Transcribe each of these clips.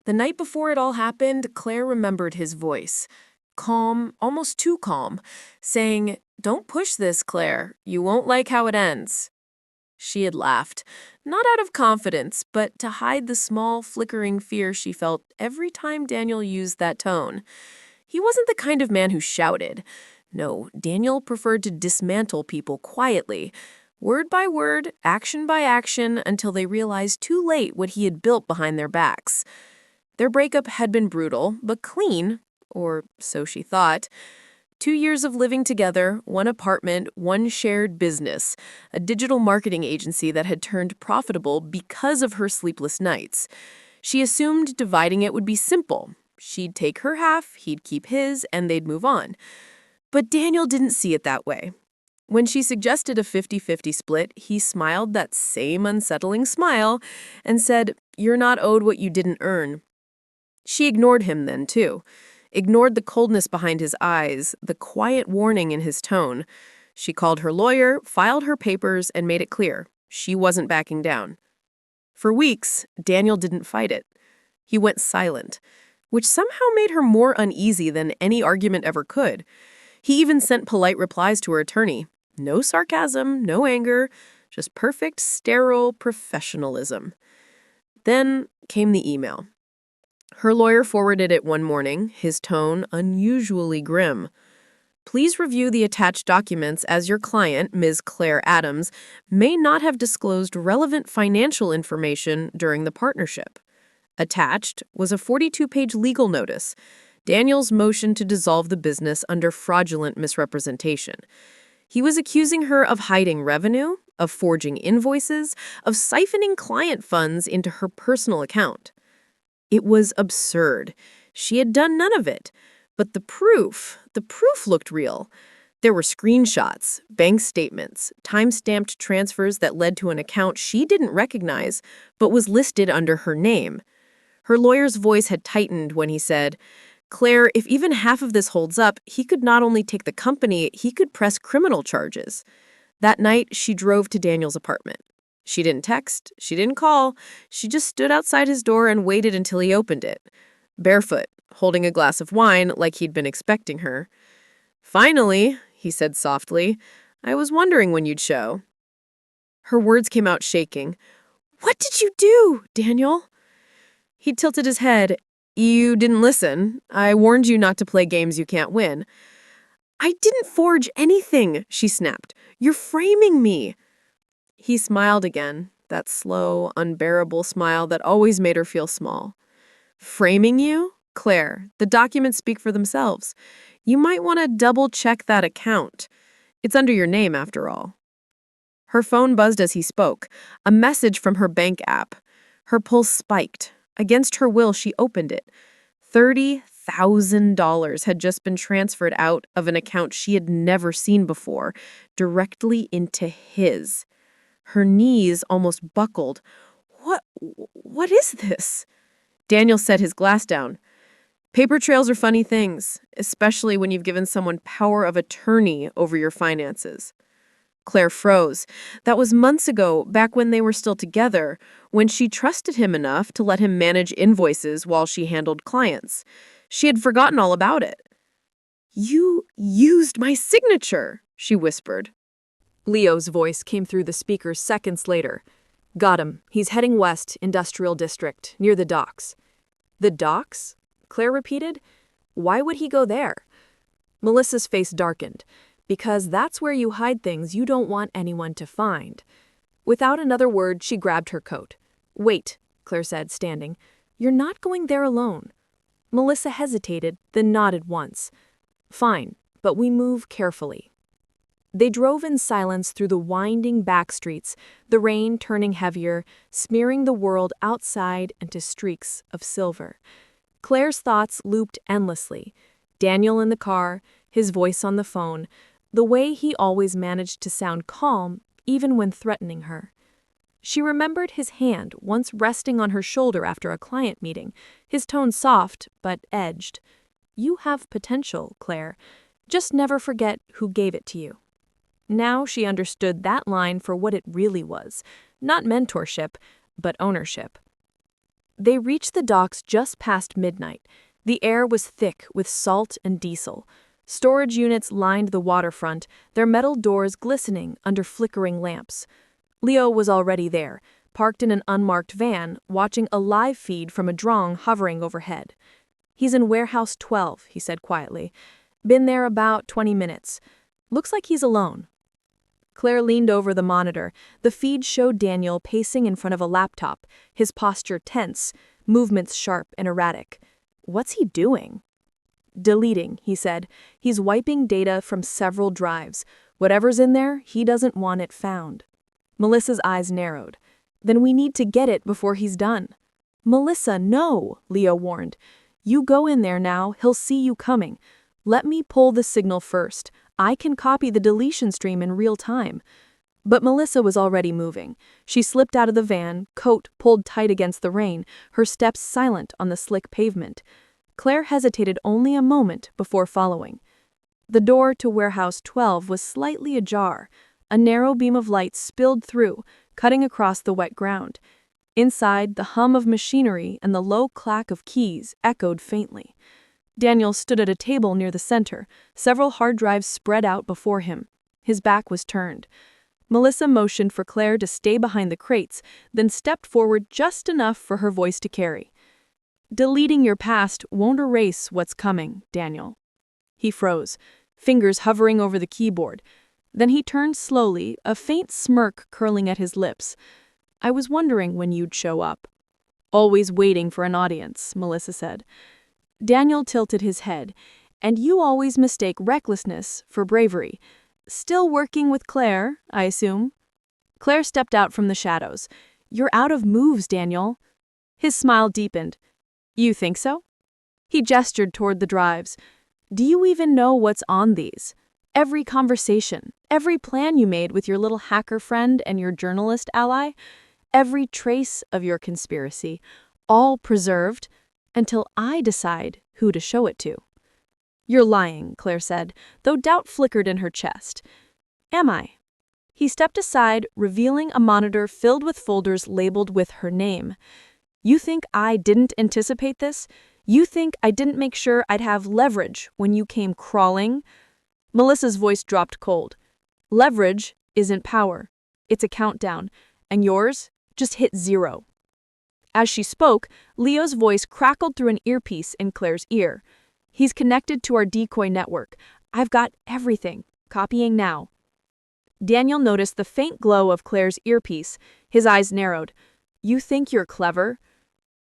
The night before it all happened, Claire remembered his voice. Calm, almost too calm, saying, "Don't push this, Claire. You won't like how it ends." She had laughed, not out of confidence, but to hide the small, flickering fear she felt every time Daniel used that tone. He wasn't the kind of man who shouted. No, Daniel preferred to dismantle people quietly, word by word, action by action, until they realized too late what he had built behind their backs. Their breakup had been brutal, but clean, or so she thought. 2 years of living together, one apartment, one shared business, a digital marketing agency that had turned profitable because of her sleepless nights. She assumed dividing it would be simple. She'd take her half, he'd keep his, and they'd move on. But Daniel didn't see it that way. When she suggested a 50-50 split, he smiled that same unsettling smile and said, "You're not owed what you didn't earn." She ignored him then, too. Ignored the coldness behind his eyes, the quiet warning in his tone. She called her lawyer, filed her papers, and made it clear she wasn't backing down. For weeks, Daniel didn't fight it. He went silent, which somehow made her more uneasy than any argument ever could. He even sent polite replies to her attorney. No sarcasm, no anger, just perfect, sterile professionalism. Then came the email. Her lawyer forwarded it one morning, his tone unusually grim. "Please review the attached documents as your client, Ms. Claire Adams, may not have disclosed relevant financial information during the partnership." Attached was a 42-page legal notice, Daniel's motion to dissolve the business under fraudulent misrepresentation. He was accusing her of hiding revenue, of forging invoices, of siphoning client funds into her personal account. It was absurd. She had done none of it. But the proof looked real. There were screenshots, bank statements, time-stamped transfers that led to an account she didn't recognize, but was listed under her name. Her lawyer's voice had tightened when he said, "Claire, if even half of this holds up, he could not only take the company, he could press criminal charges." That night, she drove to Daniel's apartment. She didn't text, she didn't call, she just stood outside his door and waited until he opened it. Barefoot, holding a glass of wine like he'd been expecting her. "Finally," he said softly, "I was wondering when you'd show." Her words came out shaking. "What did you do, Daniel?" He tilted his head. "You didn't listen. I warned you not to play games you can't win." "I didn't forge anything," she snapped. "You're framing me." He smiled again, that slow, unbearable smile that always made her feel small. "Framing you? Claire, the documents speak for themselves. You might want to double-check that account. It's under your name, after all." Her phone buzzed as he spoke, a message from her bank app. Her pulse spiked. Against her will, she opened it. $30,000 had just been transferred out of an account she had never seen before, directly into his. Her knees almost buckled. What is this?" Daniel set his glass down. "Paper trails are funny things, especially when you've given someone power of attorney over your finances." Claire froze. That was months ago, back when they were still together, when she trusted him enough to let him manage invoices while she handled clients. She had forgotten all about it. "You used my signature," she whispered. Leo's voice came through the speakers seconds later. "Got him. He's heading west, Industrial District, near the docks." "The docks?" Claire repeated. "Why would he go there?" Melissa's face darkened. "Because that's where you hide things you don't want anyone to find." Without another word, she grabbed her coat. "Wait," Claire said, standing. "You're not going there alone." Melissa hesitated, then nodded once. "Fine, but we move carefully." They drove in silence through the winding back streets, the rain turning heavier, smearing the world outside into streaks of silver. Claire's thoughts looped endlessly. Daniel in the car, his voice on the phone, the way he always managed to sound calm even when threatening her. She remembered his hand once resting on her shoulder after a client meeting, his tone soft but edged. "You have potential, Claire. Just never forget who gave it to you." Now she understood that line for what it really was, not mentorship, but ownership. They reached the docks just past midnight. The air was thick with salt and diesel. Storage units lined the waterfront, their metal doors glistening under flickering lamps. Leo was already there, parked in an unmarked van, watching a live feed from a drone hovering overhead. "He's in Warehouse 12, he said quietly. "Been there about 20 minutes. Looks like he's alone." Claire leaned over the monitor. The feed showed Daniel pacing in front of a laptop, his posture tense, movements sharp and erratic. What's he doing? "Deleting," he said. "He's wiping data from several drives. Whatever's in there, he doesn't want it found." Melissa's eyes narrowed. "Then we need to get it before he's done." "Melissa, no," Leo warned. "You go in there now, he'll see you coming. Let me pull the signal first. I can copy the deletion stream in real time." But Melissa was already moving. She slipped out of the van, coat pulled tight against the rain, her steps silent on the slick pavement. Claire hesitated only a moment before following. The door to Warehouse 12 was slightly ajar. A narrow beam of light spilled through, cutting across the wet ground. Inside, the hum of machinery and the low clack of keys echoed faintly. Daniel stood at a table near the center, several hard drives spread out before him. His back was turned. Melissa motioned for Claire to stay behind the crates, then stepped forward just enough for her voice to carry. "Deleting your past won't erase what's coming, Daniel." He froze, fingers hovering over the keyboard. Then he turned slowly, a faint smirk curling at his lips. "I was wondering when you'd show up." "Always waiting for an audience," Melissa said. Daniel tilted his head. "And you always mistake recklessness for bravery. Still working with Claire, I assume?" Claire stepped out from the shadows. "You're out of moves, Daniel." His smile deepened. "You think so?" He gestured toward the drives. "Do you even know what's on these? Every conversation, every plan you made with your little hacker friend and your journalist ally, every trace of your conspiracy, all preserved until I decide who to show it to." "You're lying," Claire said, though doubt flickered in her chest. "Am I?" He stepped aside, revealing a monitor filled with folders labeled with her name. "You think I didn't anticipate this? You think I didn't make sure I'd have leverage when you came crawling?" Melissa's voice dropped cold. "Leverage isn't power. It's a countdown. And yours just hit 0. As she spoke, Leo's voice crackled through an earpiece in Claire's ear. "He's connected to our decoy network. I've got everything. Copying now." Daniel noticed the faint glow of Claire's earpiece. His eyes narrowed. "You think you're clever?"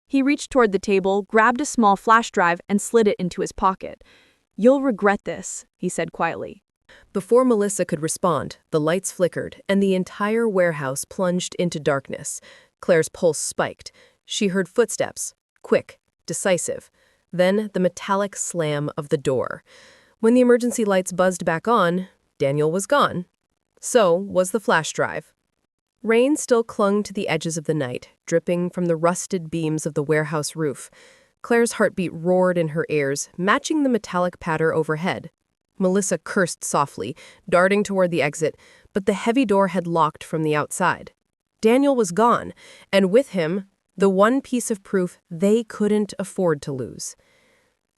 He reached toward the table, grabbed a small flash drive, and slid it into his pocket. "You'll regret this," he said quietly. Before Melissa could respond, the lights flickered, and the entire warehouse plunged into darkness. Claire's pulse spiked. She heard footsteps, quick, decisive. Then the metallic slam of the door. When the emergency lights buzzed back on, Daniel was gone. So was the flash drive. Rain still clung to the edges of the night, dripping from the rusted beams of the warehouse roof. Claire's heartbeat roared in her ears, matching the metallic patter overhead. Melissa cursed softly, darting toward the exit, but the heavy door had locked from the outside. Daniel was gone, and with him, the one piece of proof they couldn't afford to lose.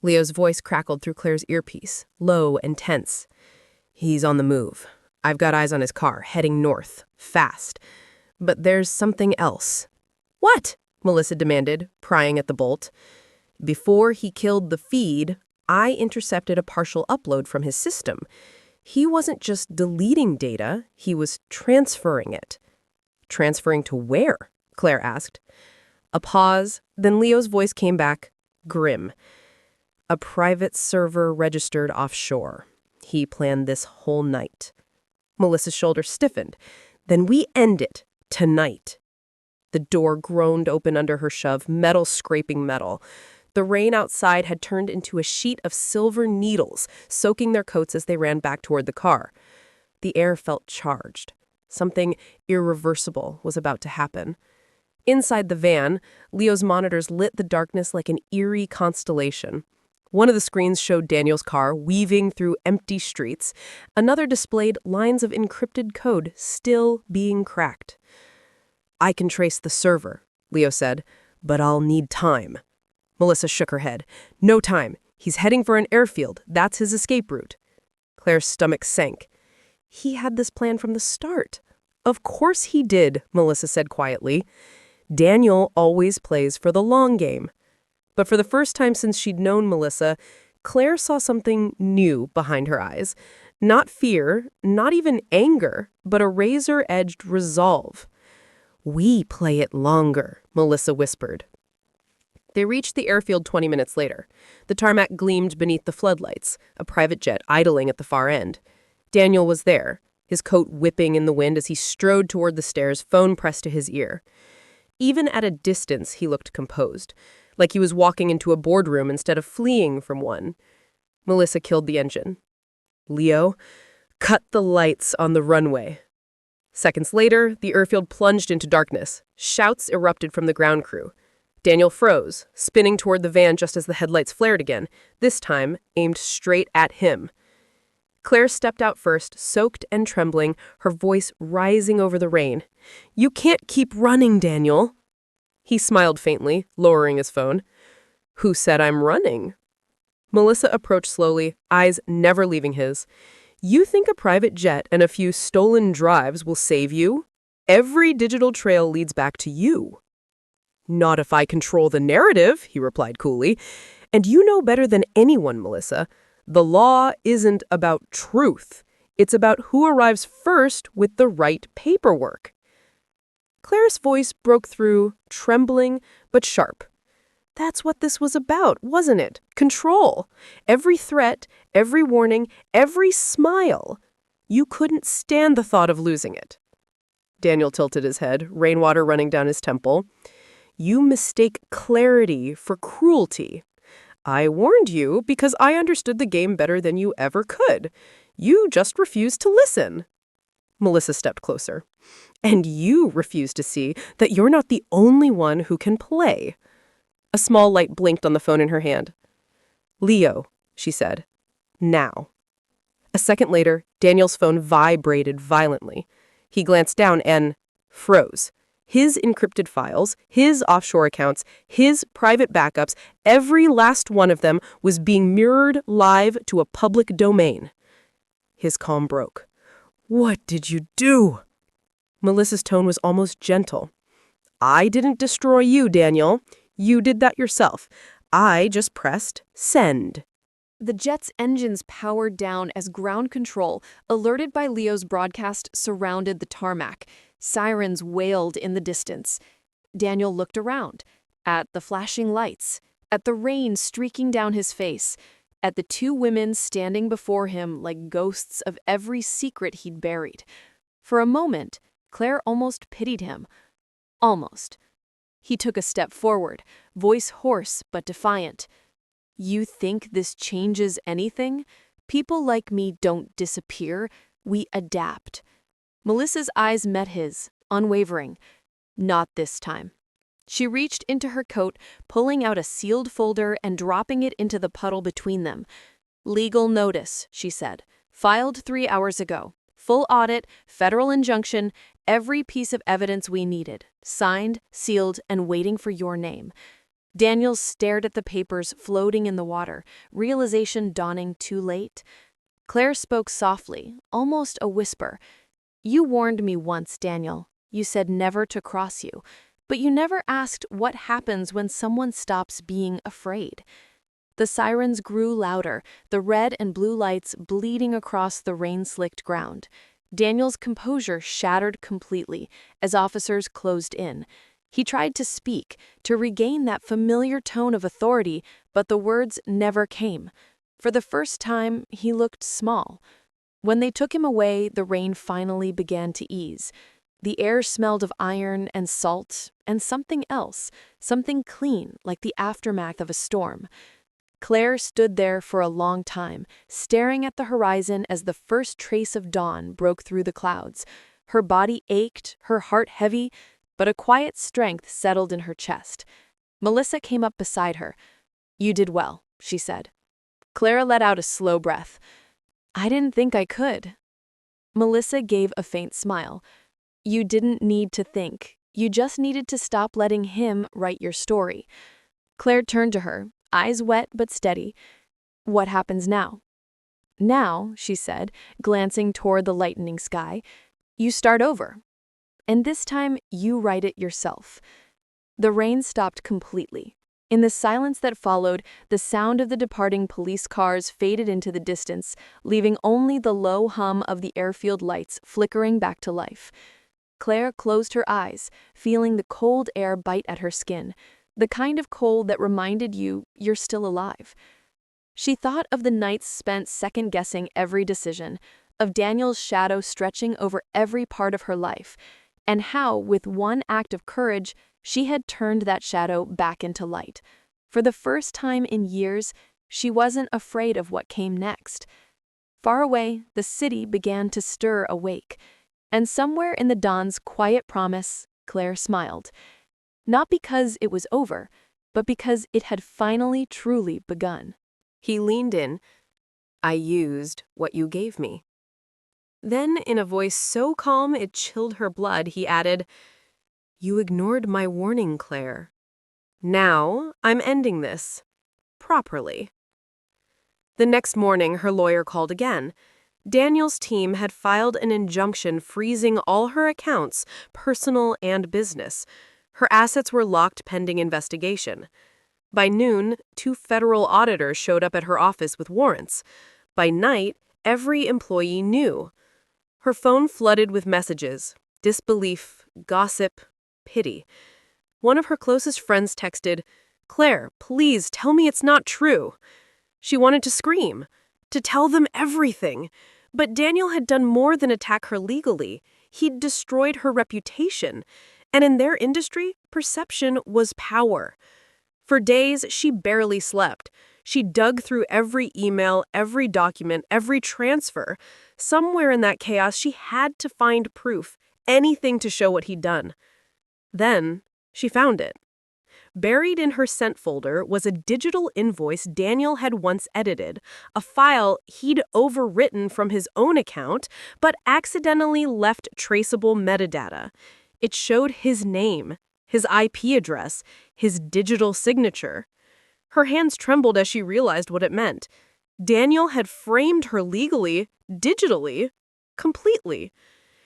Leo's voice crackled through Claire's earpiece, low and tense. "He's on the move. I've got eyes on his car, heading north, fast. But there's something else." "What?" Melissa demanded, prying at the bolt. "Before he killed the feed, I intercepted a partial upload from his system. He wasn't just deleting data, he was transferring it." "Transferring to where?" Claire asked. A pause, then Leo's voice came back, grim. "A private server registered offshore. He planned this whole night." Melissa's shoulders stiffened. "Then we end it, tonight." The door groaned open under her shove, metal scraping metal. The rain outside had turned into a sheet of silver needles, soaking their coats as they ran back toward the car. The air felt charged. Something irreversible was about to happen. Inside the van, Leo's monitors lit the darkness like an eerie constellation. One of the screens showed Daniel's car weaving through empty streets. Another displayed lines of encrypted code still being cracked. "I can trace the server," Leo said, But I'll need time. Melissa shook her head. No time. He's heading for an airfield. That's his escape route. Claire's stomach sank. He had this plan from the start. Of course he did, Melissa said quietly. Daniel always plays for the long game. But for the first time since she'd known Melissa, Claire saw something new behind her eyes. Not fear, not even anger, but a razor-edged resolve. We play it longer, Melissa whispered. They reached the airfield 20 minutes later. The tarmac gleamed beneath the floodlights, a private jet idling at the far end. Daniel was there, his coat whipping in the wind as he strode toward the stairs, phone pressed to his ear. Even at a distance, he looked composed, like he was walking into a boardroom instead of fleeing from one. Melissa killed the engine. Leo, cut the lights on the runway. Seconds later, the airfield plunged into darkness. Shouts erupted from the ground crew. Daniel froze, spinning toward the van just as the headlights flared again, this time aimed straight at him. Claire stepped out first, soaked and trembling, her voice rising over the rain. You can't keep running, Daniel. He smiled faintly, lowering his phone. Who said I'm running? Melissa approached slowly, eyes never leaving his. You think a private jet and a few stolen drives will save you? Every digital trail leads back to you. Not if I control the narrative, he replied coolly. And you know better than anyone, Melissa. The law isn't about truth. It's about who arrives first with the right paperwork. Claire's voice broke through, trembling but sharp. That's what this was about, wasn't it? Control. Every threat, every warning, every smile. You couldn't stand the thought of losing it. Daniel tilted his head, rainwater running down his temple. You mistake clarity for cruelty. I warned you because I understood the game better than you ever could. You just refused to listen. Melissa stepped closer. And you refuse to see that you're not the only one who can play. A small light blinked on the phone in her hand. Leo, she said. Now. A second later, Daniel's phone vibrated violently. He glanced down and froze. His encrypted files, his offshore accounts, his private backups, every last one of them was being mirrored live to a public domain. His calm broke. What did you do? Melissa's tone was almost gentle. I didn't destroy you, Daniel. You did that yourself. I just pressed send. The jet's engines powered down as ground control, alerted by Leo's broadcast, surrounded the tarmac. Sirens wailed in the distance. Daniel looked around, at the flashing lights, at the rain streaking down his face, at the two women standing before him like ghosts of every secret he'd buried. For a moment, Claire almost pitied him. Almost. He took a step forward, voice hoarse but defiant. You think this changes anything? People like me don't disappear. We adapt. Melissa's eyes met his, unwavering. Not this time. She reached into her coat, pulling out a sealed folder and dropping it into the puddle between them. Legal notice, she said. Filed 3 hours ago. Full audit, federal injunction, every piece of evidence we needed. Signed, sealed, and waiting for your name. Daniel stared at the papers floating in the water, realization dawning too late. Claire spoke softly, almost a whisper. You warned me once, Daniel. You said never to cross you. But you never asked what happens when someone stops being afraid. The sirens grew louder, the red and blue lights bleeding across the rain-slicked ground. Daniel's composure shattered completely as officers closed in. He tried to speak, to regain that familiar tone of authority, but the words never came. For the first time, he looked small. When they took him away, the rain finally began to ease. The air smelled of iron and salt and something else, something clean, like the aftermath of a storm. Claire stood there for a long time, staring at the horizon as the first trace of dawn broke through the clouds. Her body ached, her heart heavy, but a quiet strength settled in her chest. Melissa came up beside her. You did well, she said. Claire let out a slow breath. I didn't think I could. Melissa gave a faint smile. You didn't need to think. You just needed to stop letting him write your story. Claire turned to her, eyes wet but steady. What happens now? Now, she said, glancing toward the lightening sky, you start over. And this time, you write it yourself. The rain stopped completely. In the silence that followed, the sound of the departing police cars faded into the distance, leaving only the low hum of the airfield lights flickering back to life. Claire closed her eyes, feeling the cold air bite at her skin, the kind of cold that reminded you you're still alive. She thought of the nights spent second-guessing every decision, of Daniel's shadow stretching over every part of her life, and how, with one act of courage, she had turned that shadow back into light. For the first time in years, she wasn't afraid of what came next. Far away, the city began to stir awake, and somewhere in the dawn's quiet promise, Claire smiled. Not because it was over, but because it had finally truly begun. He leaned in. I used what you gave me. Then, in a voice so calm it chilled her blood, he added, You ignored my warning, Claire. Now, I'm ending this. Properly. The next morning, her lawyer called again. Daniel's team had filed an injunction freezing all her accounts, personal and business. Her assets were locked pending investigation. By noon, 2 federal auditors showed up at her office with warrants. By night, every employee knew. Her phone flooded with messages, disbelief, gossip, pity. One of her closest friends texted, Claire, please tell me it's not true. She wanted to scream, to tell them everything. But Daniel had done more than attack her legally. He'd destroyed her reputation. And in their industry, perception was power. For days, she barely slept. She dug through every email, every document, every transfer. Somewhere in that chaos, she had to find proof, anything to show what he'd done. Then, she found it. Buried in her sent folder was a digital invoice Daniel had once edited, a file he'd overwritten from his own account, but accidentally left traceable metadata. It showed his name, his IP address, his digital signature. Her hands trembled as she realized what it meant. Daniel had framed her legally, digitally, completely.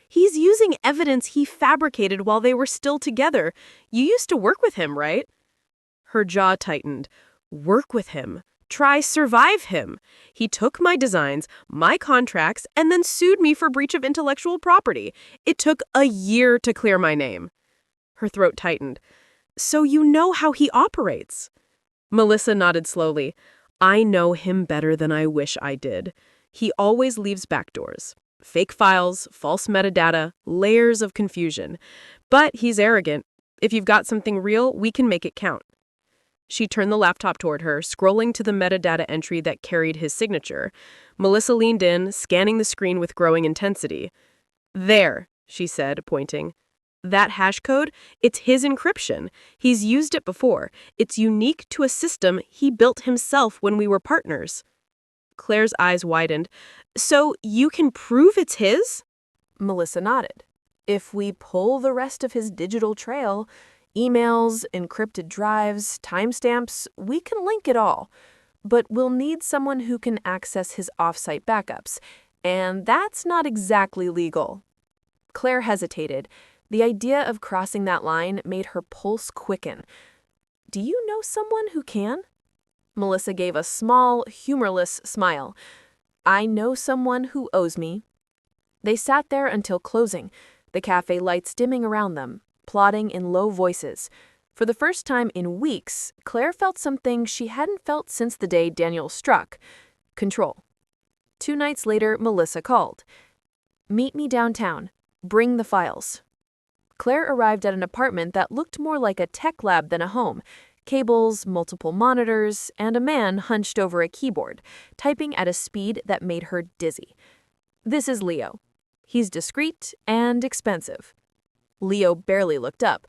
He's using evidence he fabricated while they were still together. You used to work with him, right? Her jaw tightened. Work with him. Try survive him. He took my designs, my contracts, and then sued me for breach of intellectual property. It took a year to clear my name. Her throat tightened. So you know how he operates? Melissa nodded slowly. I know him better than I wish I did. He always leaves backdoors. Fake files, false metadata, layers of confusion. But he's arrogant. If you've got something real, we can make it count. She turned the laptop toward her, scrolling to the metadata entry that carried his signature. Melissa leaned in, scanning the screen with growing intensity. There, she said, pointing. That hash code, it's his encryption. He's used it before. It's unique to a system he built himself when we were partners. Claire's eyes widened. So you can prove it's his? Melissa nodded. If we pull the rest of his digital trail, emails, encrypted drives, timestamps, we can link it all. But we'll need someone who can access his off-site backups, and that's not exactly legal. Claire hesitated. The idea of crossing that line made her pulse quicken. Do you know someone who can? Melissa gave a small, humorless smile. I know someone who owes me. They sat there until closing, the cafe lights dimming around them, plotting in low voices. For the first time in weeks, Claire felt something she hadn't felt since the day Daniel struck. Control. 2 nights later, Melissa called. Meet me downtown. Bring the files. Claire arrived at an apartment that looked more like a tech lab than a home. Cables, multiple monitors, and a man hunched over a keyboard, typing at a speed that made her dizzy. This is Leo. He's discreet and expensive. Leo barely looked up.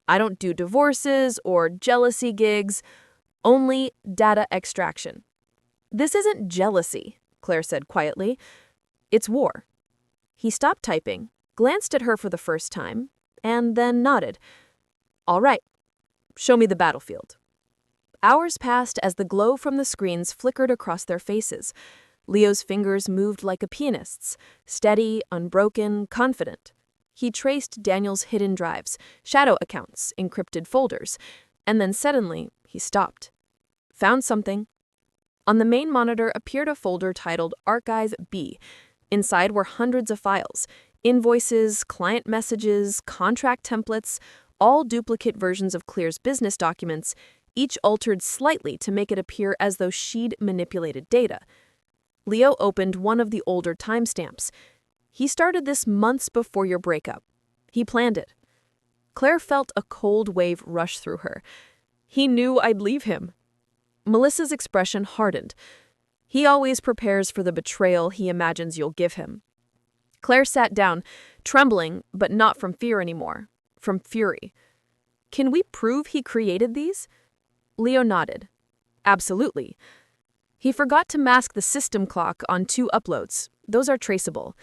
I don't do divorces or jealousy gigs, only data extraction. This isn't jealousy, Claire said quietly. It's war. He stopped typing, glanced at her for the first time, and then nodded. "All right, show me the battlefield." Hours passed as the glow from the screens flickered across their faces. Leo's fingers moved like a pianist's, steady, unbroken, confident. He traced Daniel's hidden drives, shadow accounts, encrypted folders, and then suddenly he stopped. Found something. On the main monitor appeared a folder titled Archive B. Inside were hundreds of files, invoices, client messages, contract templates, all duplicate versions of Clear's business documents, each altered slightly to make it appear as though she'd manipulated data. Leo opened one of the older timestamps. He started this months before your breakup. He planned it. Claire felt a cold wave rush through her. He knew I'd leave him. Melissa's expression hardened. He always prepares for the betrayal he imagines you'll give him. Claire sat down, trembling, but not from fear anymore, from fury. Can we prove he created these? Leo nodded. Absolutely. He forgot to mask the system clock on 2 uploads. Those are traceable.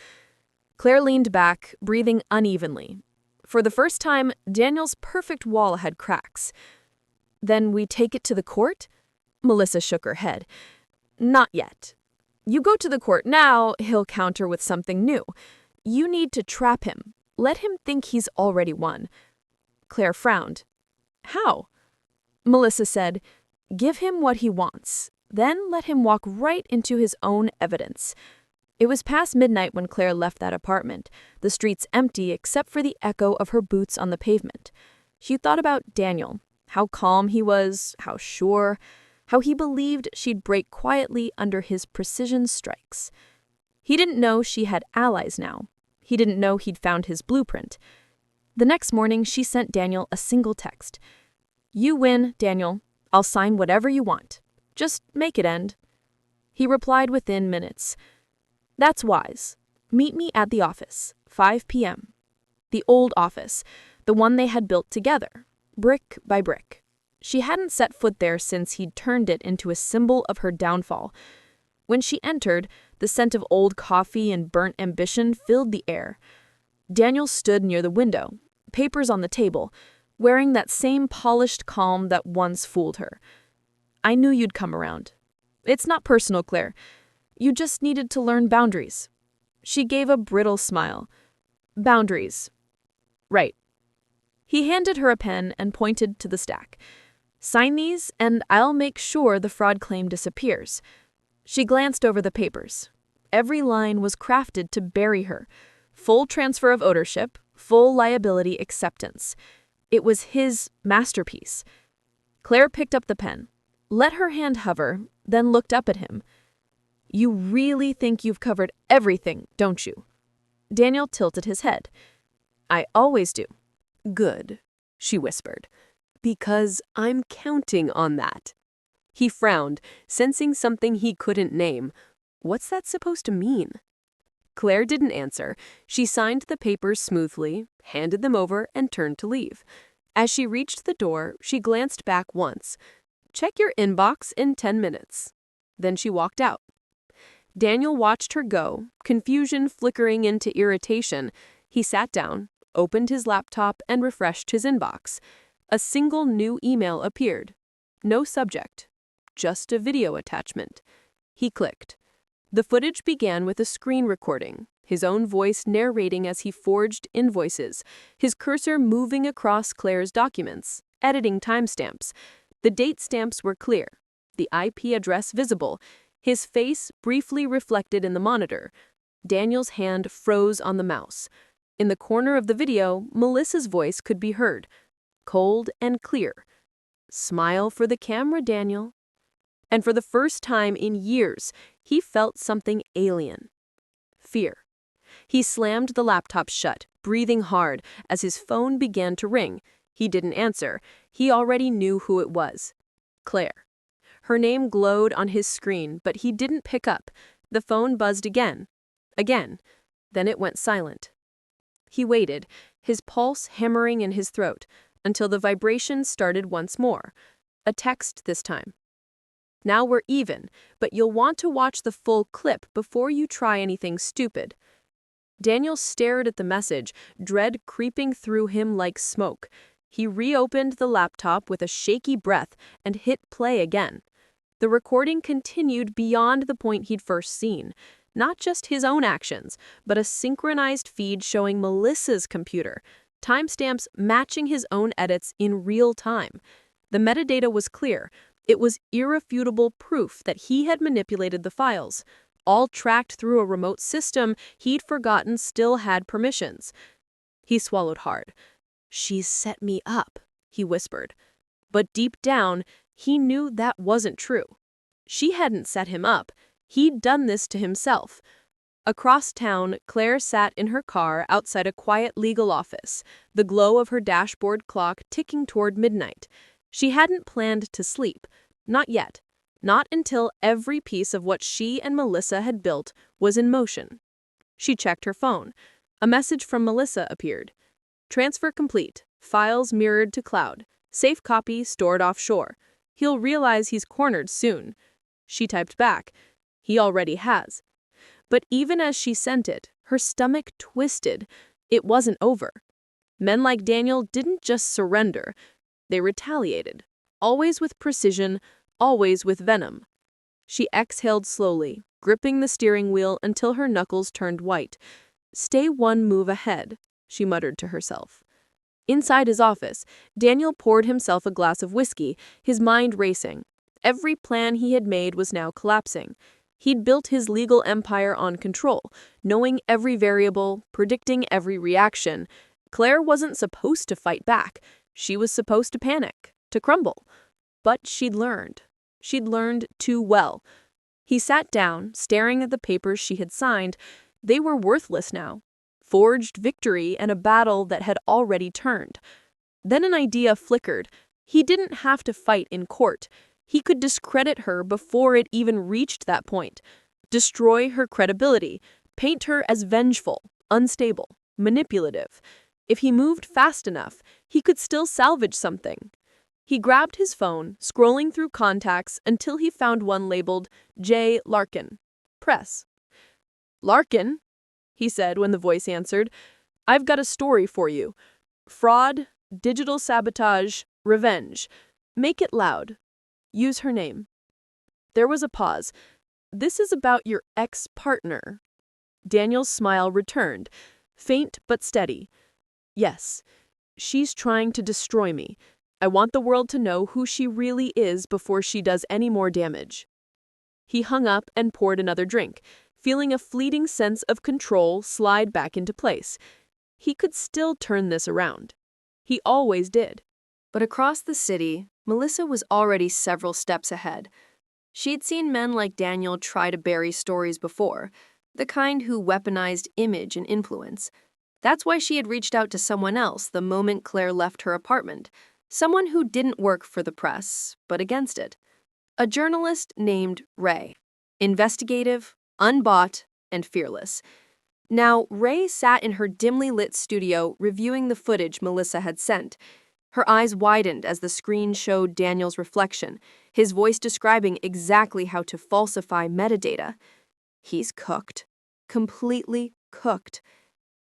Claire leaned back, breathing unevenly. For the first time, Daniel's perfect wall had cracks. Then we take it to the court? Melissa shook her head. Not yet. You go to the court now, he'll counter with something new. You need to trap him. Let him think he's already won. Claire frowned. How? Melissa said, give him what he wants. Then let him walk right into his own evidence. It was past midnight when Claire left that apartment, the streets empty except for the echo of her boots on the pavement. She thought about Daniel, how calm he was, how sure, how he believed she'd break quietly under his precision strikes. He didn't know she had allies now. He didn't know he'd found his blueprint. The next morning, she sent Daniel a single text. You win, Daniel. I'll sign whatever you want. Just make it end. He replied within minutes. That's wise. Meet me at the office, 5 p.m. The old office, the one they had built together, brick by brick. She hadn't set foot there since he'd turned it into a symbol of her downfall. When she entered, the scent of old coffee and burnt ambition filled the air. Daniel stood near the window, papers on the table, wearing that same polished calm that once fooled her. I knew you'd come around. It's not personal, Claire. You just needed to learn boundaries. She gave a brittle smile. Boundaries. Right. He handed her a pen and pointed to the stack. Sign these, and I'll make sure the fraud claim disappears. She glanced over the papers. Every line was crafted to bury her. Full transfer of ownership, full liability acceptance. It was his masterpiece. Claire picked up the pen, let her hand hover, then looked up at him. You really think you've covered everything, don't you? Daniel tilted his head. I always do. Good, she whispered. Because I'm counting on that. He frowned, sensing something he couldn't name. What's that supposed to mean? Claire didn't answer. She signed the papers smoothly, handed them over, and turned to leave. As she reached the door, she glanced back once. Check your inbox in 10 minutes. Then she walked out. Daniel watched her go, confusion flickering into irritation. He sat down, opened his laptop, and refreshed his inbox. A single new email appeared. No subject, just a video attachment. He clicked. The footage began with a screen recording, his own voice narrating as he forged invoices, his cursor moving across Claire's documents, editing timestamps. The date stamps were clear, the IP address visible, his face briefly reflected in the monitor. Daniel's hand froze on the mouse. In the corner of the video, Melissa's voice could be heard, cold and clear. Smile for the camera, Daniel. And for the first time in years, he felt something alien. Fear. He slammed the laptop shut, breathing hard, as his phone began to ring. He didn't answer. He already knew who it was. Claire. Her name glowed on his screen, but he didn't pick up. The phone buzzed again. Again. Then it went silent. He waited, his pulse hammering in his throat, until the vibration started once more. A text this time. Now we're even, but you'll want to watch the full clip before you try anything stupid. Daniel stared at the message, dread creeping through him like smoke. He reopened the laptop with a shaky breath and hit play again. The recording continued beyond the point he'd first seen. Not just his own actions, but a synchronized feed showing Melissa's computer, timestamps matching his own edits in real time. The metadata was clear. It was irrefutable proof that he had manipulated the files, all tracked through a remote system he'd forgotten still had permissions. He swallowed hard. "She's set me up," he whispered. But deep down, he knew that wasn't true. She hadn't set him up. He'd done this to himself. Across town, Claire sat in her car outside a quiet legal office, the glow of her dashboard clock ticking toward midnight. She hadn't planned to sleep. Not yet. Not until every piece of what she and Melissa had built was in motion. She checked her phone. A message from Melissa appeared. "Transfer complete. Files mirrored to cloud. Safe copy stored offshore. He'll realize he's cornered soon." She typed back, "He already has." But even as she sent it, her stomach twisted. It wasn't over. Men like Daniel didn't just surrender. They retaliated. Always with precision, always with venom. She exhaled slowly, gripping the steering wheel until her knuckles turned white. "Stay one move ahead," she muttered to herself. Inside his office, Daniel poured himself a glass of whiskey, his mind racing. Every plan he had made was now collapsing. He'd built his legal empire on control, knowing every variable, predicting every reaction. Claire wasn't supposed to fight back. She was supposed to panic, to crumble. But she'd learned. She'd learned too well. He sat down, staring at the papers she had signed. They were worthless now. Forged victory and a battle that had already turned. Then an idea flickered. He didn't have to fight in court. He could discredit her before it even reached that point. Destroy her credibility. Paint her as vengeful, unstable, manipulative. If he moved fast enough, he could still salvage something. He grabbed his phone, scrolling through contacts until he found one labeled J. Larkin. Press. "Larkin," he said when the voice answered, "I've got a story for you. Fraud, digital sabotage, revenge. Make it loud. Use her name." There was a pause. "This is about your ex-partner." Daniel's smile returned, faint but steady. "Yes, she's trying to destroy me. I want the world to know who she really is before she does any more damage." He hung up and poured another drink, feeling a fleeting sense of control slide back into place. He could still turn this around. He always did. But across the city, Melissa was already several steps ahead. She'd seen men like Daniel try to bury stories before, the kind who weaponized image and influence. That's why she had reached out to someone else the moment Claire left her apartment, someone who didn't work for the press, but against it. A journalist named Ray. Investigative, unbought, and fearless. Now, Ray sat in her dimly lit studio reviewing the footage Melissa had sent. Her eyes widened as the screen showed Daniel's reflection, his voice describing exactly how to falsify metadata. He's cooked. Completely cooked.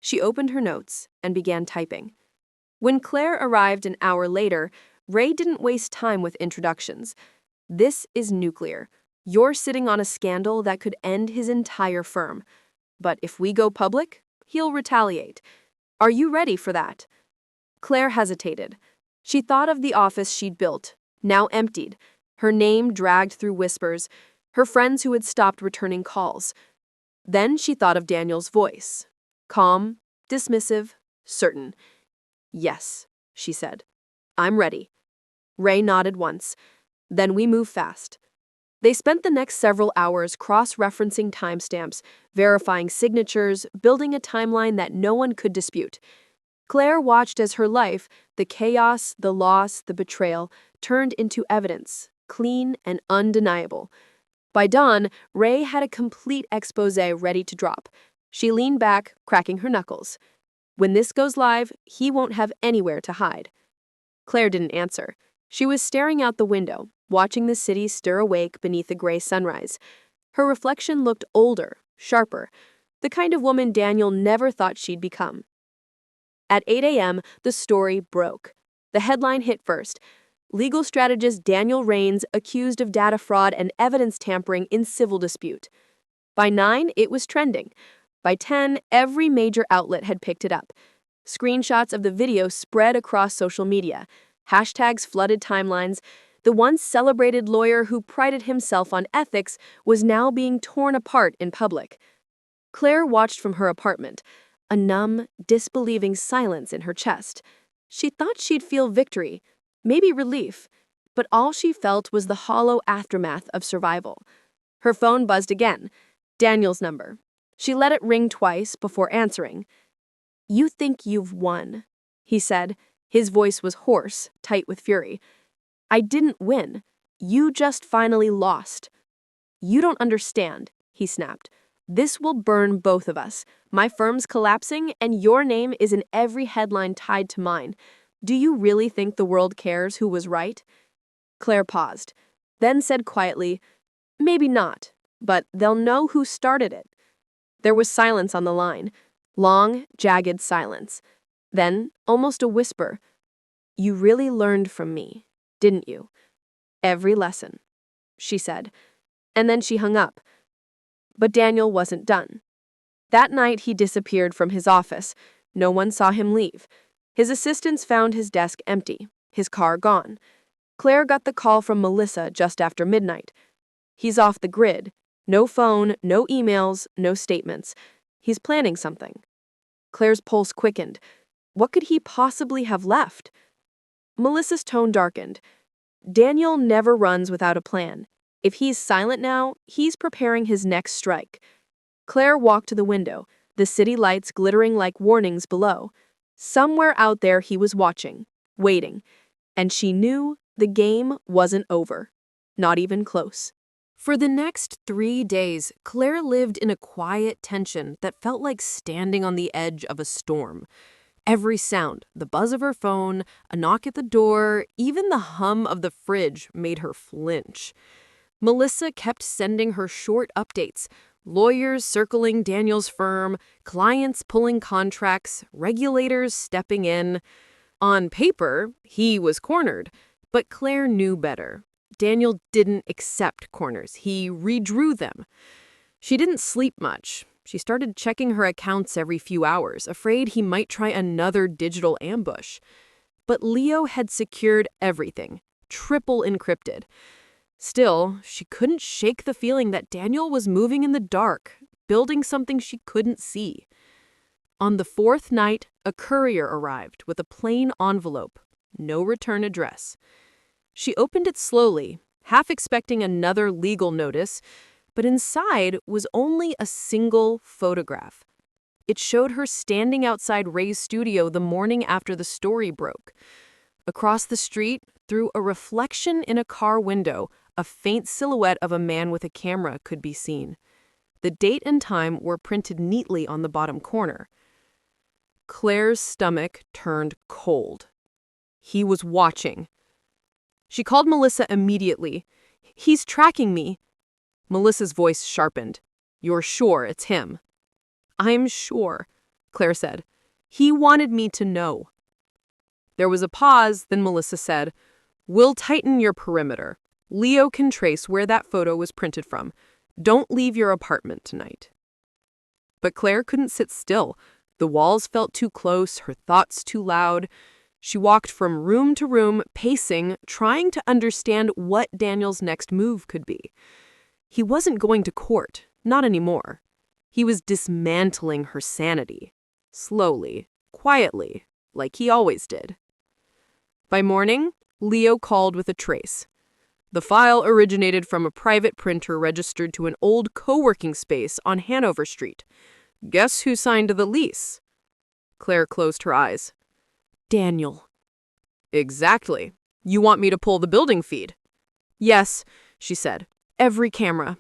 She opened her notes and began typing. When Claire arrived an hour later, Ray didn't waste time with introductions. "This is nuclear. You're sitting on a scandal that could end his entire firm. But if we go public, he'll retaliate. Are you ready for that?" Claire hesitated. She thought of the office she'd built, now emptied, her name dragged through whispers, her friends who had stopped returning calls. Then she thought of Daniel's voice. Calm, dismissive, certain. "Yes," she said. "I'm ready." Ray nodded once. "Then we move fast." They spent the next several hours cross-referencing timestamps, verifying signatures, building a timeline that no one could dispute. Claire watched as her life, the chaos, the loss, the betrayal, turned into evidence, clean and undeniable. By dawn, Ray had a complete exposé ready to drop. She leaned back, cracking her knuckles. When this goes live, he won't have anywhere to hide. Claire didn't answer. She was staring out the window, watching the city stir awake beneath a gray sunrise. Her reflection looked older, sharper. the kind of woman Daniel never thought she'd become. At 8 a.m., the story broke. The headline hit first. Legal strategist Daniel Raines accused of data fraud and evidence tampering in civil dispute. By 9, it was trending. By 10, every major outlet had picked it up. Screenshots of the video spread across social media. Hashtags flooded timelines. The once celebrated lawyer who prided himself on ethics was now being torn apart in public. Claire watched from her apartment, a numb, disbelieving silence in her chest. She thought she'd feel victory, maybe relief, but all she felt was the hollow aftermath of survival. Her phone buzzed again. Daniel's number. She let it ring twice before answering. "You think you've won," he said. His voice was hoarse, tight with fury. "I didn't win. You just finally lost." "You don't understand," he snapped. "This will burn both of us. My firm's collapsing, and your name is in every headline tied to mine. Do you really think the world cares who was right?" Claire paused, then said quietly, "Maybe not, but they'll know who started it." There was silence on the line, long, jagged silence. Then, almost a whisper, "You really learned from me, didn't you? Every lesson," she said, and then she hung up. But Daniel wasn't done. That night he disappeared from his office. No one saw him leave. His assistants found his desk empty, his car gone. Claire got the call from Melissa just after midnight. "He's off the grid. No phone, no emails, no statements. He's planning something." Claire's pulse quickened. What could he possibly have left? Melissa's tone darkened. "Daniel never runs without a plan. If he's silent now, he's preparing his next strike." Claire walked to the window, the city lights glittering like warnings below. Somewhere out there he was watching, waiting, and she knew the game wasn't over. Not even close. For the next 3 days, Claire lived in a quiet tension that felt like standing on the edge of a storm. Every sound, the buzz of her phone, a knock at the door, even the hum of the fridge made her flinch. Melissa kept sending her short updates, lawyers circling Daniel's firm, clients pulling contracts, regulators stepping in. On paper, he was cornered, but Claire knew better. Daniel didn't accept corners. He redrew them. She didn't sleep much. She started checking her accounts every few hours, afraid he might try another digital ambush. But Leo had secured everything, triple encrypted. Still, she couldn't shake the feeling that Daniel was moving in the dark, building something she couldn't see. On the 4th night, a courier arrived with a plain envelope, no return address. She opened it slowly, half expecting another legal notice, but inside was only a single photograph. It showed her standing outside Ray's studio the morning after the story broke. Across the street, through a reflection in a car window, a faint silhouette of a man with a camera could be seen. The date and time were printed neatly on the bottom corner. Claire's stomach turned cold. He was watching. She called Melissa immediately. "He's tracking me." Melissa's voice sharpened. "You're sure it's him?" "I'm sure," Claire said. "He wanted me to know." There was a pause, then Melissa said, "We'll tighten your perimeter. Leo can trace where that photo was printed from. Don't leave your apartment tonight." But Claire couldn't sit still. The walls felt too close, her thoughts too loud. She walked from room to room, pacing, trying to understand what Daniel's next move could be. He wasn't going to court, not anymore. He was dismantling her sanity. Slowly, quietly, like he always did. By morning, Leo called with a trace. The file originated from a private printer registered to an old co-working space on Hanover Street. Guess who signed the lease? Claire closed her eyes. Daniel. Exactly. You want me to pull the building feed? Yes, she said. Every camera.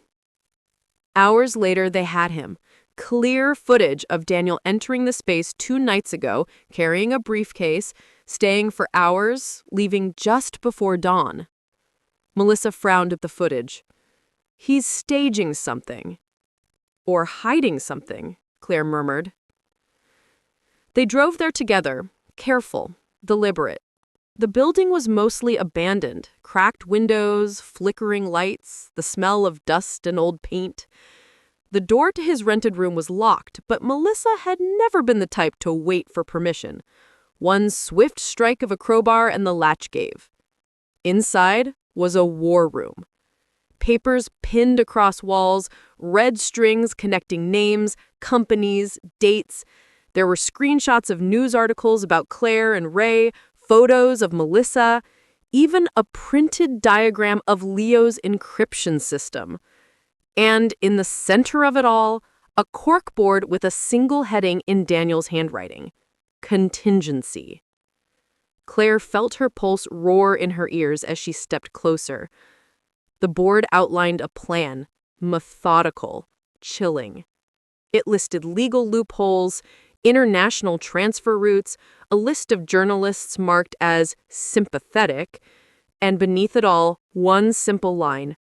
Hours later, they had him. Clear footage of Daniel entering the space 2 nights ago, carrying a briefcase, staying for hours, leaving just before dawn. Melissa frowned at the footage. He's staging something. Or hiding something, Claire murmured. They drove there together, careful, deliberate. The building was mostly abandoned, cracked windows, flickering lights, the smell of dust and old paint. The door to his rented room was locked, but Melissa had never been the type to wait for permission. One swift strike of a crowbar and the latch gave. Inside was a war room. Papers pinned across walls, red strings connecting names, companies, dates. There were screenshots of news articles about Claire and Ray, photos of Melissa, even a printed diagram of Leo's encryption system. And in the center of it all, a corkboard with a single heading in Daniel's handwriting: contingency. Claire felt her pulse roar in her ears as she stepped closer. The board outlined a plan, methodical, chilling. It listed legal loopholes, international transfer routes, a list of journalists marked as sympathetic, and beneath it all, one simple line: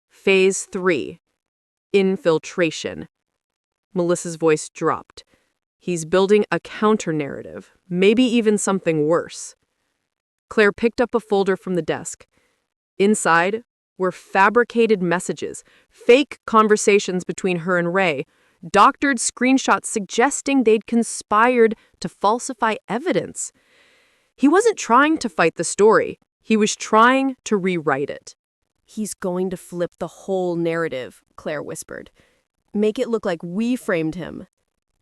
Phase 3, infiltration. Melissa's voice dropped. He's building a counter-narrative, maybe even something worse. Claire picked up a folder from the desk. Inside were fabricated messages, fake conversations between her and Ray, doctored screenshots suggesting they'd conspired to falsify evidence. He wasn't trying to fight the story. He was trying to rewrite it. He's going to flip the whole narrative, Claire whispered. Make it look like we framed him.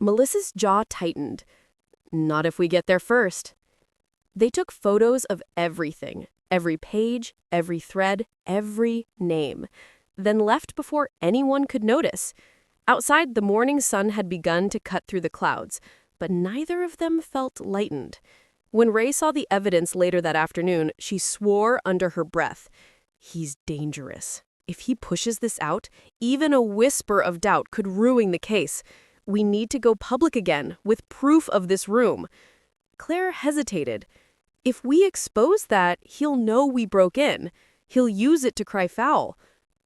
Melissa's jaw tightened. Not if we get there first. They took photos of everything, every page, every thread, every name, then left before anyone could notice. Outside, the morning sun had begun to cut through the clouds, but neither of them felt lightened. When Ray saw the evidence later that afternoon, she swore under her breath. He's dangerous. If he pushes this out, even a whisper of doubt could ruin the case. We need to go public again, with proof of this room. Claire hesitated. If we expose that, he'll know we broke in. He'll use it to cry foul.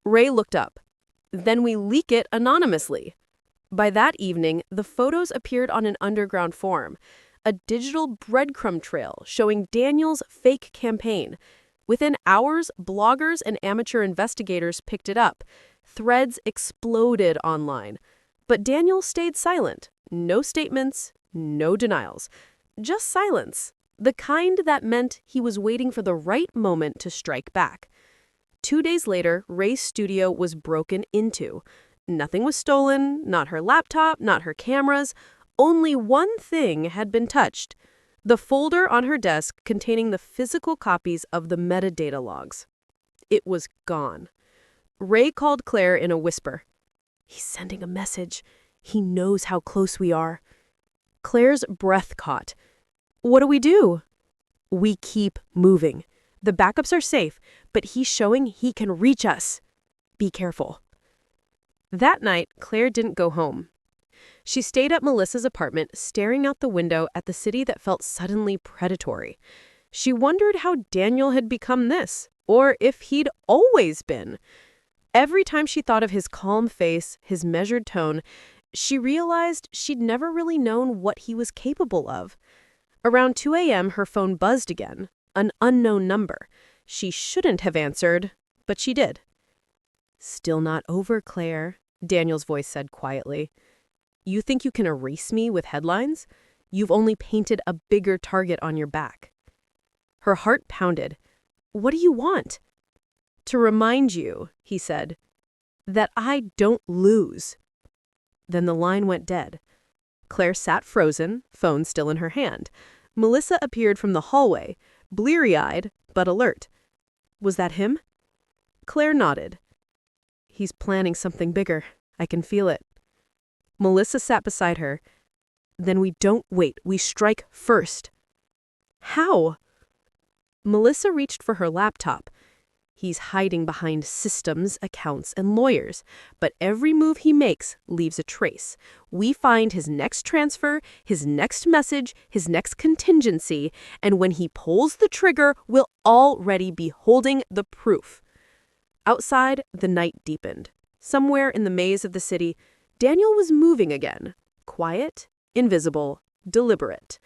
Ray looked up. Then we leak it anonymously. By that evening, the photos appeared on an underground forum, a digital breadcrumb trail showing Daniel's fake campaign. Within hours, bloggers and amateur investigators picked it up. Threads exploded online. But Daniel stayed silent. No statements, no denials. Just silence. The kind that meant he was waiting for the right moment to strike back. 2 days later, Ray's studio was broken into. Nothing was stolen, not her laptop, not her cameras. Only one thing had been touched: the folder on her desk containing the physical copies of the metadata logs. It was gone. Ray called Claire in a whisper. He's sending a message. He knows how close we are. Claire's breath caught. What do we do? We keep moving. The backups are safe, but he's showing he can reach us. Be careful. That night, Claire didn't go home. She stayed at Melissa's apartment, staring out the window at the city that felt suddenly predatory. She wondered how Daniel had become this, or if he'd always been. Every time she thought of his calm face, his measured tone, she realized she'd never really known what he was capable of. Around 2 a.m., her phone buzzed again, an unknown number. She shouldn't have answered, but she did. Still not over, Claire, Daniel's voice said quietly. You think you can erase me with headlines? You've only painted a bigger target on your back. Her heart pounded. What do you want? To remind you, he said, that I don't lose. Then the line went dead. Claire sat frozen, phone still in her hand. Melissa appeared from the hallway, bleary-eyed but alert. Was that him? Claire nodded. He's planning something bigger. I can feel it. Melissa sat beside her. Then we don't wait. We strike first. How? Melissa reached for her laptop. He's hiding behind systems, accounts, and lawyers. But every move he makes leaves a trace. We find his next transfer, his next message, his next contingency, and when he pulls the trigger, we'll already be holding the proof. Outside, the night deepened. Somewhere in the maze of the city, Daniel was moving again. Quiet, invisible, deliberate.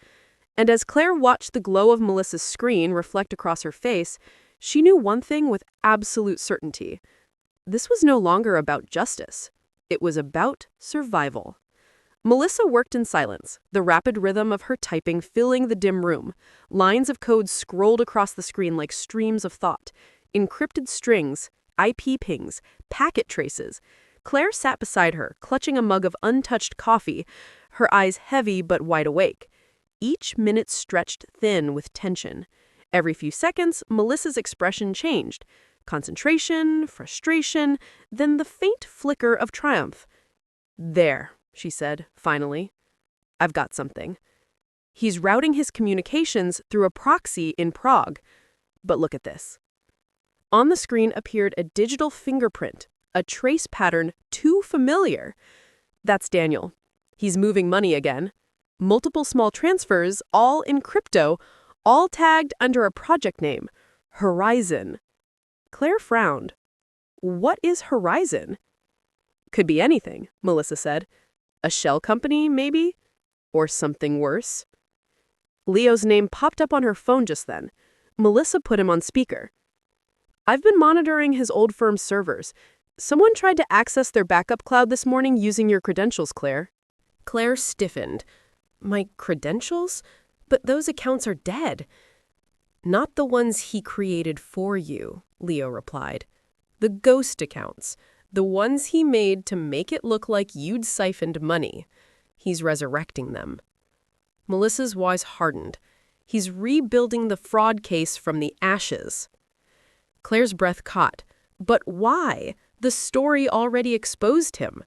And as Claire watched the glow of Melissa's screen reflect across her face, she knew one thing with absolute certainty. This was no longer about justice. It was about survival. Melissa worked in silence, the rapid rhythm of her typing filling the dim room. Lines of code scrolled across the screen like streams of thought. Encrypted strings, IP pings, packet traces. Claire sat beside her, clutching a mug of untouched coffee, her eyes heavy but wide awake. Each minute stretched thin with tension. Every few seconds, Melissa's expression changed. Concentration, frustration, then the faint flicker of triumph. "There," she said, finally. "I've got something." He's routing his communications through a proxy in Prague. But look at this. On the screen appeared a digital fingerprint, a trace pattern too familiar. That's Daniel. He's moving money again. Multiple small transfers, all in crypto, all tagged under a project name, Horizon. Claire frowned. What is Horizon? Could be anything, Melissa said. A shell company, maybe? Or something worse? Leo's name popped up on her phone just then. Melissa put him on speaker. "I've been monitoring his old firm's servers. Someone tried to access their backup cloud this morning using your credentials, Claire." Claire stiffened. "My credentials? But those accounts are dead." "Not the ones he created for you," Leo replied. "The ghost accounts. The ones he made to make it look like you'd siphoned money. He's resurrecting them." Melissa's eyes hardened. He's rebuilding the fraud case from the ashes. Claire's breath caught. But why? The story already exposed him.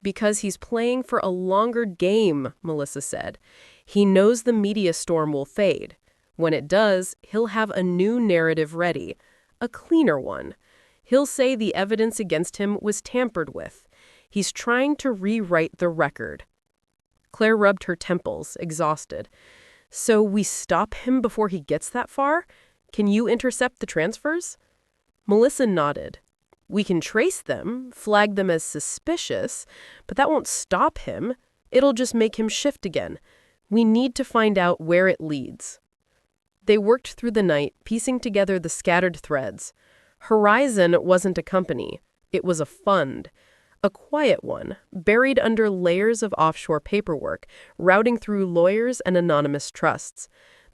"Because he's playing for a longer game," Melissa said. "He knows the media storm will fade. When it does, he'll have a new narrative ready, a cleaner one. He'll say the evidence against him was tampered with. He's trying to rewrite the record." Claire rubbed her temples, exhausted. "So we stop him before he gets that far? Can you intercept the transfers?" Melissa nodded. "We can trace them, flag them as suspicious, but that won't stop him. It'll just make him shift again. We need to find out where it leads." They worked through the night, piecing together the scattered threads. Horizon wasn't a company. It was a fund. A quiet one, buried under layers of offshore paperwork, routing through lawyers and anonymous trusts.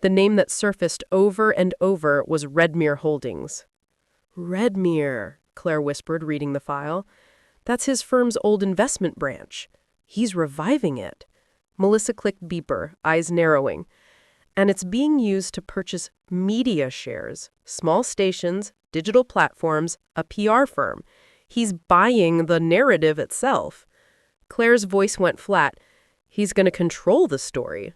The name that surfaced over and over was Redmere Holdings. "Redmere," Claire whispered, reading the file. "That's his firm's old investment branch. He's reviving it." Melissa clicked beeper, eyes narrowing. "And it's being used to purchase media shares, small stations, digital platforms, a PR firm. He's buying the narrative itself." Claire's voice went flat. "He's going to control the story."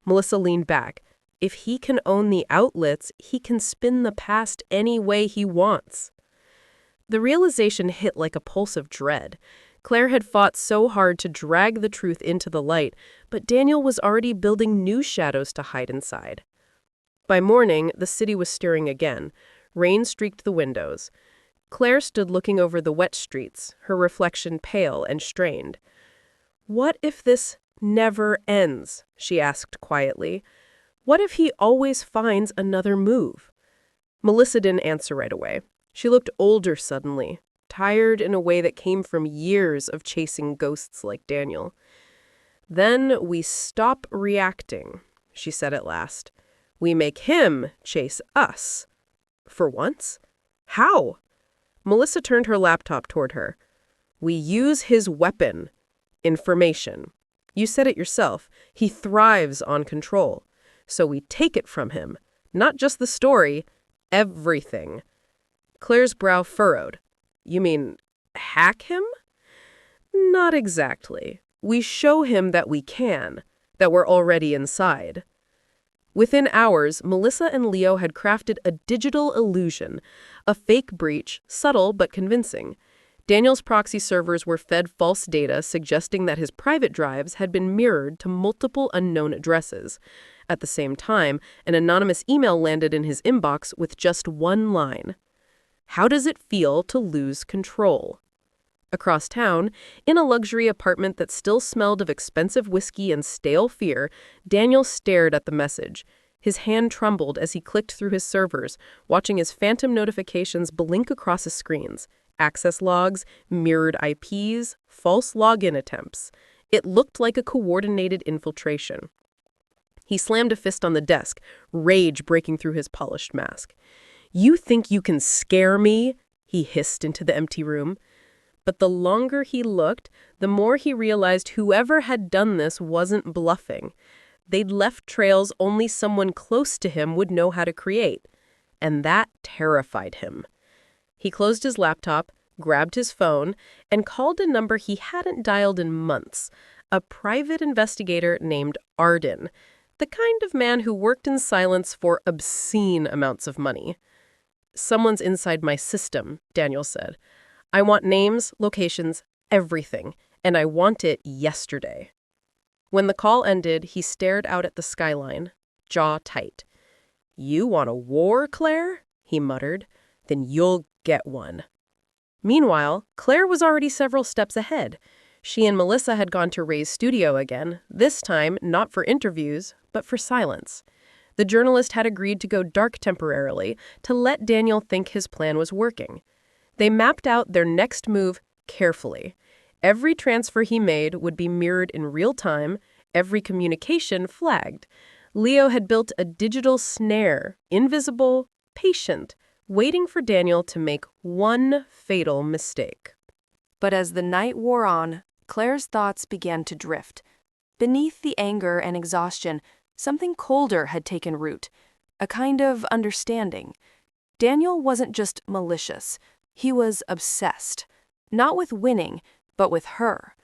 Melissa leaned back. "If he can own the outlets, he can spin the past any way he wants." The realization hit like a pulse of dread. Claire had fought so hard to drag the truth into the light, but Daniel was already building new shadows to hide inside. By morning, the city was stirring again. Rain streaked the windows. Claire stood looking over the wet streets, her reflection pale and strained. "What if this never ends?" she asked quietly. "What if he always finds another move?" Melissa didn't answer right away. She looked older suddenly, tired in a way that came from years of chasing ghosts like Daniel. "Then we stop reacting," she said at last. "We make him chase us. For once? How?" Melissa turned her laptop toward her. "We use his weapon, information. You said it yourself. He thrives on control. So we take it from him. Not just the story, everything." Claire's brow furrowed. "You mean hack him?" "Not exactly. We show him that we can, that we're already inside." Within hours, Melissa and Leo had crafted a digital illusion, a fake breach, subtle but convincing. Daniel's proxy servers were fed false data suggesting that his private drives had been mirrored to multiple unknown addresses. At the same time, an anonymous email landed in his inbox with just one line. "How does it feel to lose control?" Across town, in a luxury apartment that still smelled of expensive whiskey and stale fear, Daniel stared at the message. His hand trembled as he clicked through his servers, watching his phantom notifications blink across his screens. Access logs, mirrored IPs, false login attempts. It looked like a coordinated infiltration. He slammed a fist on the desk, rage breaking through his polished mask. "You think you can scare me?" he hissed into the empty room. But the longer he looked, the more he realized whoever had done this wasn't bluffing. They'd left trails only someone close to him would know how to create. And that terrified him. He closed his laptop, grabbed his phone, and called a number he hadn't dialed in months, a private investigator named Arden, the kind of man who worked in silence for obscene amounts of money. "Someone's inside my system," Daniel said. "I want names, locations, everything, and I want it yesterday." When the call ended, he stared out at the skyline, jaw tight. "You want a war, Claire?" he muttered. "Then you'll get one." Meanwhile, Claire was already several steps ahead. She and Melissa had gone to Ray's studio again, this time not for interviews, but for silence. The journalist had agreed to go dark temporarily to let Daniel think his plan was working. They mapped out their next move carefully. Every transfer he made would be mirrored in real time, every communication flagged. Leo had built a digital snare, invisible, patient, waiting for Daniel to make one fatal mistake. But as the night wore on, Claire's thoughts began to drift. Beneath the anger and exhaustion, something colder had taken root, a kind of understanding. Daniel wasn't just malicious, he was obsessed. Not with winning, but with her.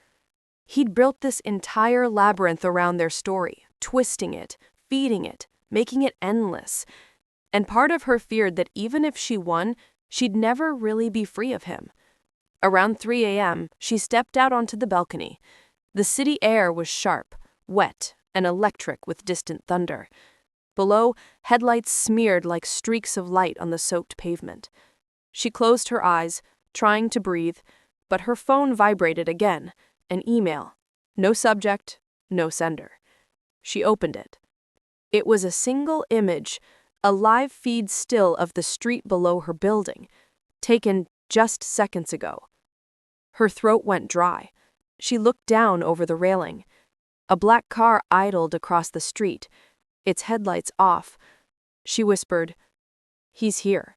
He'd built this entire labyrinth around their story, twisting it, feeding it, making it endless. And part of her feared that even if she won, she'd never really be free of him. Around 3 a.m., she stepped out onto the balcony. The city air was sharp, wet, and electric with distant thunder. Below, headlights smeared like streaks of light on the soaked pavement. She closed her eyes, trying to breathe, but her phone vibrated again, an email. No subject, no sender. She opened it. It was a single image, a live feed still of the street below her building, taken just seconds ago. Her throat went dry. She looked down over the railing. A black car idled across the street, its headlights off. She whispered, "He's here."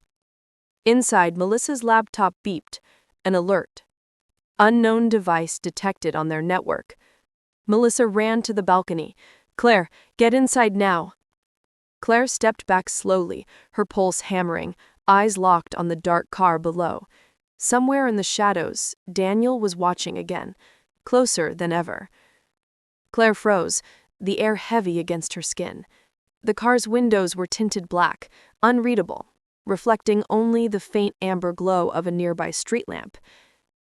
Inside, Melissa's laptop beeped, an alert. Unknown device detected on their network. Melissa ran to the balcony. "Claire, get inside now." Claire stepped back slowly, her pulse hammering, eyes locked on the dark car below. Somewhere in the shadows, Daniel was watching again, closer than ever. Claire froze, the air heavy against her skin. The car's windows were tinted black, unreadable, reflecting only the faint amber glow of a nearby street lamp.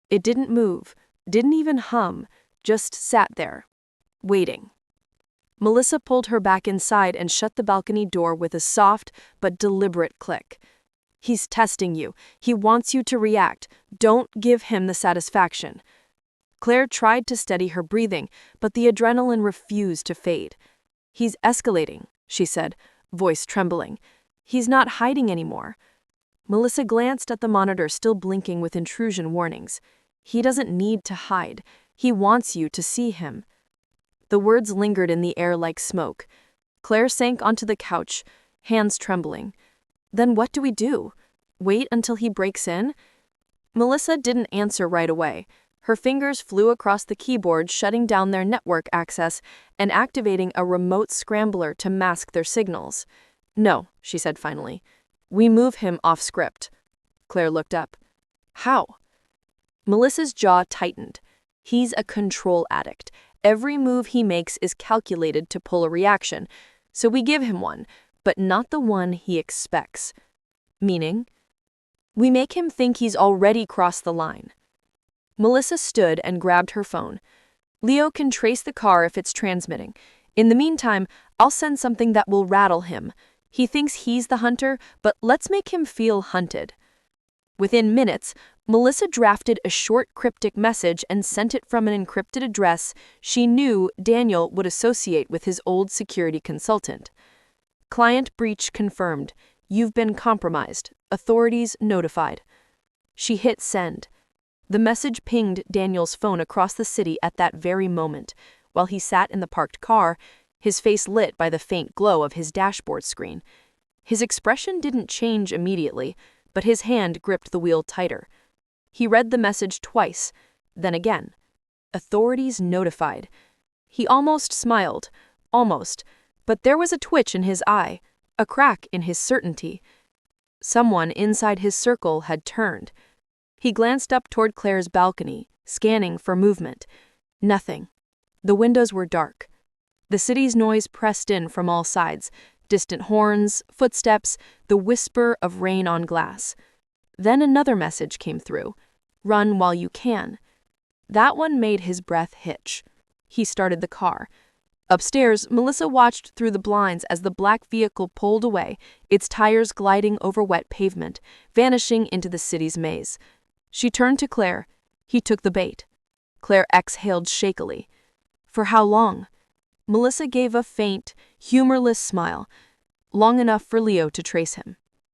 It didn't move, didn't even hum, just sat there, waiting. Melissa pulled her back inside and shut the balcony door with a soft but deliberate click. "He's testing you. He wants you to react. Don't give him the satisfaction." Claire tried to steady her breathing, but the adrenaline refused to fade. "He's escalating," she said, voice trembling. "He's not hiding anymore." Melissa glanced at the monitor still blinking with intrusion warnings. "He doesn't need to hide. He wants you to see him." The words lingered in the air like smoke. Claire sank onto the couch, hands trembling. "Then what do we do? Wait until he breaks in?" Melissa didn't answer right away. Her fingers flew across the keyboard, shutting down their network access and activating a remote scrambler to mask their signals. "No," she said finally. "We move him off script." Claire looked up. "How?" Melissa's jaw tightened. "He's a control addict. Every move he makes is calculated to pull a reaction, so we give him one, but not the one he expects." "Meaning?" "We make him think he's already crossed the line." Melissa stood and grabbed her phone. "Leo can trace the car if it's transmitting. In the meantime, I'll send something that will rattle him. He thinks he's the hunter, but let's make him feel hunted." Within minutes, Melissa drafted a short cryptic message and sent it from an encrypted address she knew Daniel would associate with his old security consultant. Client breach confirmed. You've been compromised. Authorities notified. She hit send. The message pinged Daniel's phone across the city at that very moment, while he sat in the parked car, his face lit by the faint glow of his dashboard screen. His expression didn't change immediately, but his hand gripped the wheel tighter. He read the message twice, then again. Authorities notified. He almost smiled, almost, but there was a twitch in his eye, a crack in his certainty. Someone inside his circle had turned. He glanced up toward Claire's balcony, scanning for movement. Nothing. The windows were dark. The city's noise pressed in from all sides, distant horns, footsteps, the whisper of rain on glass. Then another message came through. Run while you can. That one made his breath hitch. He started the car. Upstairs, Melissa watched through the blinds as the black vehicle pulled away, its tires gliding over wet pavement, vanishing into the city's maze. She turned to Claire. He took the bait. Claire exhaled shakily. For how long? Melissa gave a faint, humorless smile. Long enough for Leo to trace him.